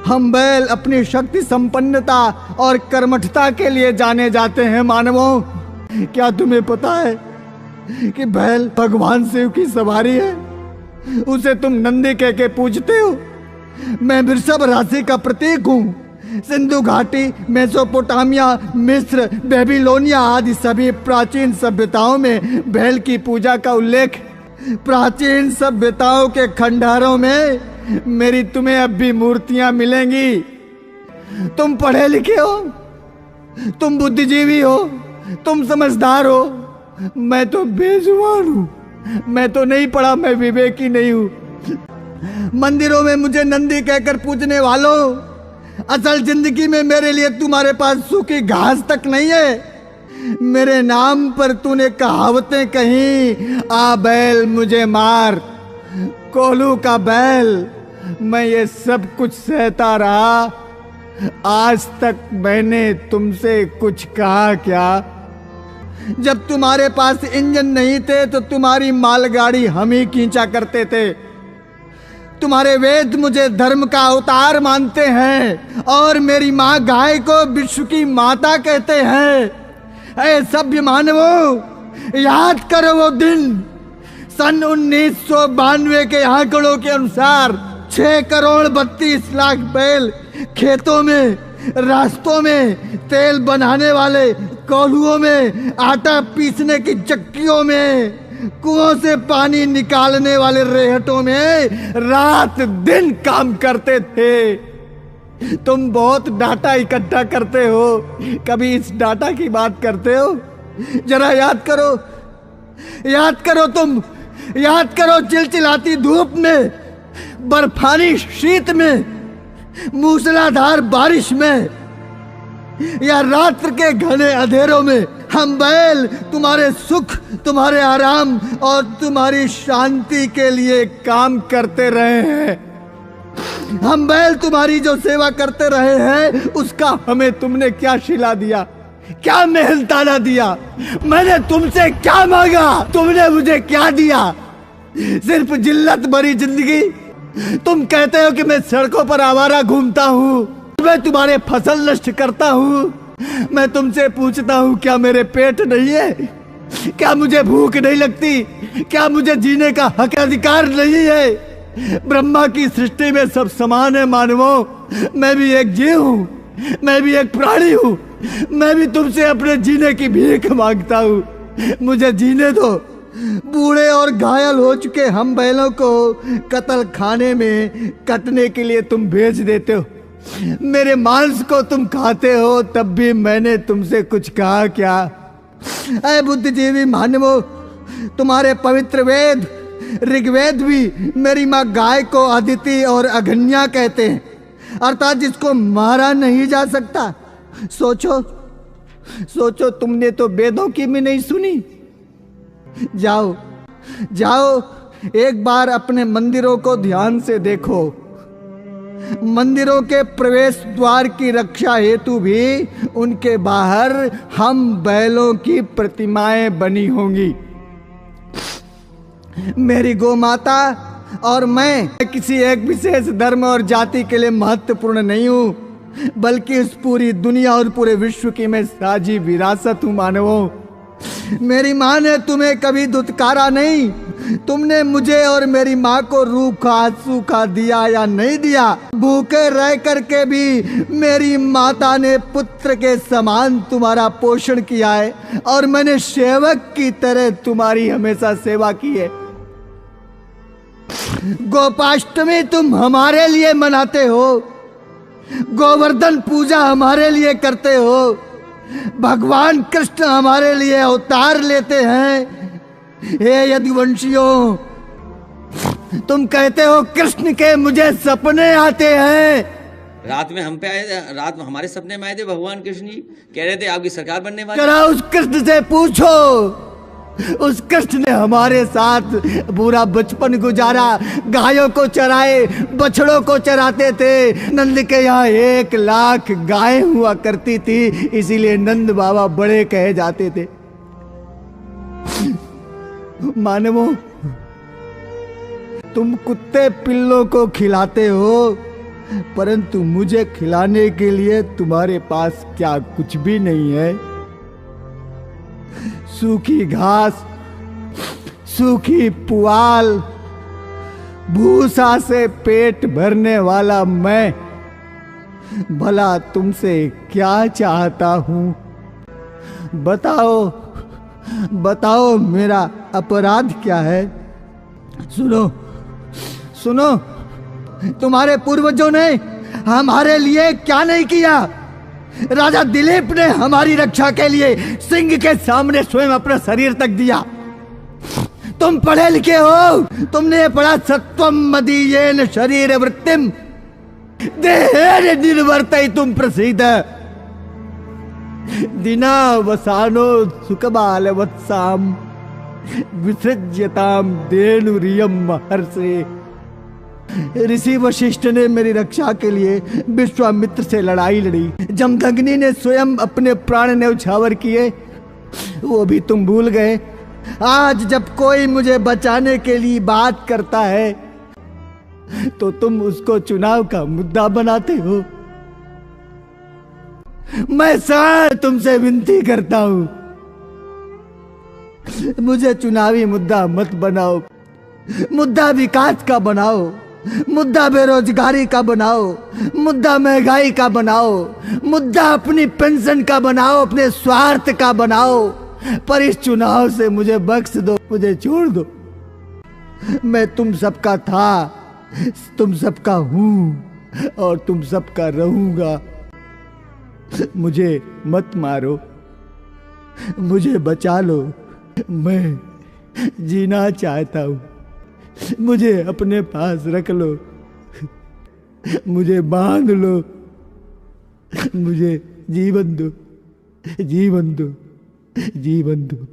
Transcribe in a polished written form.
हम बैल अपनी शक्ति संपन्नता और कर्मठता के लिए जाने जाते हैं। मानवों, क्या तुम्हें पता है कि बैल भगवान शिव की सवारी है? उसे तुम नंदी कह के पूजते हो। मैं वृषभ राशि का प्रतीक हूँ। सिंधु घाटी, मेसोपोटामिया, मिस्र, बेबीलोनिया आदि सभी प्राचीन सभ्यताओं में बैल की पूजा का उल्लेख। प्राचीन सभ्यताओं के खंडहरों में मेरी तुम्हें अब भी मूर्तियां मिलेंगी। तुम पढ़े लिखे हो, तुम बुद्धिजीवी हो, तुम समझदार हो। मैं तो बेजुबान हूं, मैं तो नहीं पढ़ा, मैं विवेकी नहीं हूं। मंदिरों में मुझे नंदी कहकर पूजने वालों, असल जिंदगी में मेरे लिए तुम्हारे पास सूखी घास तक नहीं है। मेरे नाम पर तूने कहावतें कही, आ बैल मुझे मार, कोल्हू का बैल। मैं ये सब कुछ सहता रहा। आज तक मैंने तुमसे कुछ कहा क्या? जब तुम्हारे पास इंजन नहीं थे तो तुम्हारी मालगाड़ी हम ही खींचा करते थे। तुम्हारे वेद मुझे धर्म का अवतार मानते हैं और मेरी माँ गाय को विश्व की माता कहते हैं। ऐ सभ्य मानवों, याद करो वो दिन। सन 1992 के आंकड़ों के अनुसार 6,32,00,000 बैल खेतों में, रास्तों में, तेल बनाने वाले कोल्हुओं में, आटा पीसने की चक्कियों में, कुओं से पानी निकालने वाले रेहटों में रात दिन काम करते थे। तुम बहुत डाटा इकट्ठा करते हो, कभी इस डाटा की बात करते हो? जरा याद करो, याद करो, तुम याद करो। चिलचिलाती धूप में, बर्फानी शीत में, मूसलाधार बारिश में या रात्र के घने अंधेरों में हम बैल तुम्हारे सुख, तुम्हारे आराम और तुम्हारी शांति के लिए काम करते रहे हैं। हम बैल तुम्हारी जो सेवा करते रहे हैं, उसका हमें तुमने क्या शिला दिया, क्या मेहनताना दिया? मैंने तुमसे क्या मांगा, तुमने मुझे क्या दिया? सिर्फ जिल्लत भरी जिंदगी। तुम कहते हो कि मैं सड़कों पर आवारा घूमता हूँ, मैं तुम्हारे फसल नष्ट करता हूँ। मैं तुमसे पूछता हूँ, क्या मेरे पेट नहीं है? क्या मुझे भूख नहीं लगती? क्या मुझे जीने का हक अधिकार नहीं है? ब्रह्मा की सृष्टि में सब समान है मानवों। मैं भी एक जीव हूँ, मैं भी एक प्राणी हूँ। मैं भी तुमसे अपने जीने की भीख मांगता हूँ। मुझे जीने दो। बूढ़े और घायल हो चुके हम बैलों को कत्ल खाने में कटने के लिए तुम भेज देते हो। मेरे मांस को तुम खाते हो, तब भी मैंने तुमसे कुछ कहा क्या? ऐ बुद्धिजीवी मानवों, तुम्हारे पवित्र वेद ऋग्वेद भी मेरी माँ गाय को अदिति और अघन्या कहते हैं, अर्थात जिसको मारा नहीं जा सकता। सोचो सोचो, तुमने तो वेदों की भी नहीं सुनी। जाओ जाओ, एक बार अपने मंदिरों को ध्यान से देखो। मंदिरों के प्रवेश द्वार की रक्षा हेतु भी उनके बाहर हम बैलों की प्रतिमाएं बनी होंगी। मेरी गौ माता और मैं किसी एक विशेष धर्म और जाति के लिए महत्वपूर्ण नहीं हूँ, बल्कि इस पूरी दुनिया और पूरे विश्व की मैं साझी विरासत हूँ। मानवों, मेरी माँ ने तुम्हें कभी दुत्कारा नहीं। तुमने मुझे और मेरी माँ को रूखा सूखा दिया या नहीं दिया। भूखे रह करके भी मेरी माता ने पुत्र के समान तुम्हारा पोषण किया है और मैंने सेवक की तरह तुम्हारी हमेशा सेवा की है। गोपाष्टमी तुम हमारे लिए मनाते हो, गोवर्धन पूजा हमारे लिए करते हो, भगवान कृष्ण हमारे लिए अवतार लेते हैं। हे यदुवंशियों, तुम कहते हो कृष्ण के मुझे सपने आते हैं। रात में हम पे आए थे, रात में हमारे सपने में आए थे भगवान कृष्ण जी, कह रहे थे आपकी सरकार बनने वाली। जरा उस कृष्ण से पूछो। उस कृष्ण ने हमारे साथ पूरा बचपन गुजारा, गायों को चराए, बछड़ों को चराते थे। नंद के यहाँ 1,00,000 गायें हुआ करती थी, इसीलिए नंद बाबा बड़े कहे जाते थे। मानवों, तुम कुत्ते पिल्लों को खिलाते हो, परंतु मुझे खिलाने के लिए तुम्हारे पास क्या कुछ भी नहीं है? सूखी घास, सूखी पुआल, भूसा से पेट भरने वाला मैं भला तुमसे क्या चाहता हूं? बताओ, बताओ मेरा अपराध क्या है? सुनो, सुनो, तुम्हारे पूर्वजों ने हमारे लिए क्या नहीं किया? राजा दिलीप ने हमारी रक्षा के लिए सिंह के सामने स्वयं अपना शरीर तक दिया। तुम पढ़े लिखे हो, तुमने पढ़ा सत्वम मदीयेन शरीर वृत्तिम देहेन निर्वर्तयितुम प्रसीद दिनावसानो सुखबाल वत्साम विसृज्यताम धेनुरियम महर्षि। ऋषि वशिष्ठ ने मेरी रक्षा के लिए विश्वामित्र से लड़ाई लड़ी। जमदग्नि ने स्वयं अपने प्राण न्यौछावर किए, वो भी तुम भूल गए। आज जब कोई मुझे बचाने के लिए बात करता है तो तुम उसको चुनाव का मुद्दा बनाते हो। मैं सर तुमसे विनती करता हूं, मुझे चुनावी मुद्दा मत बनाओ। मुद्दा विकास का बनाओ, मुद्दा बेरोजगारी का बनाओ, मुद्दा महंगाई का बनाओ, मुद्दा अपनी पेंशन का बनाओ, अपने स्वार्थ का बनाओ। पर इस चुनाव से मुझे बख्श दो, मुझे छोड़ दो। मैं तुम सबका था, तुम सबका हूं और तुम सबका रहूंगा। मुझे मत मारो, मुझे बचा लो। मैं जीना चाहता हूं, मुझे अपने पास रख लो, मुझे बांध लो, मुझे जीवन दो, जीवन दो, जीवन दो।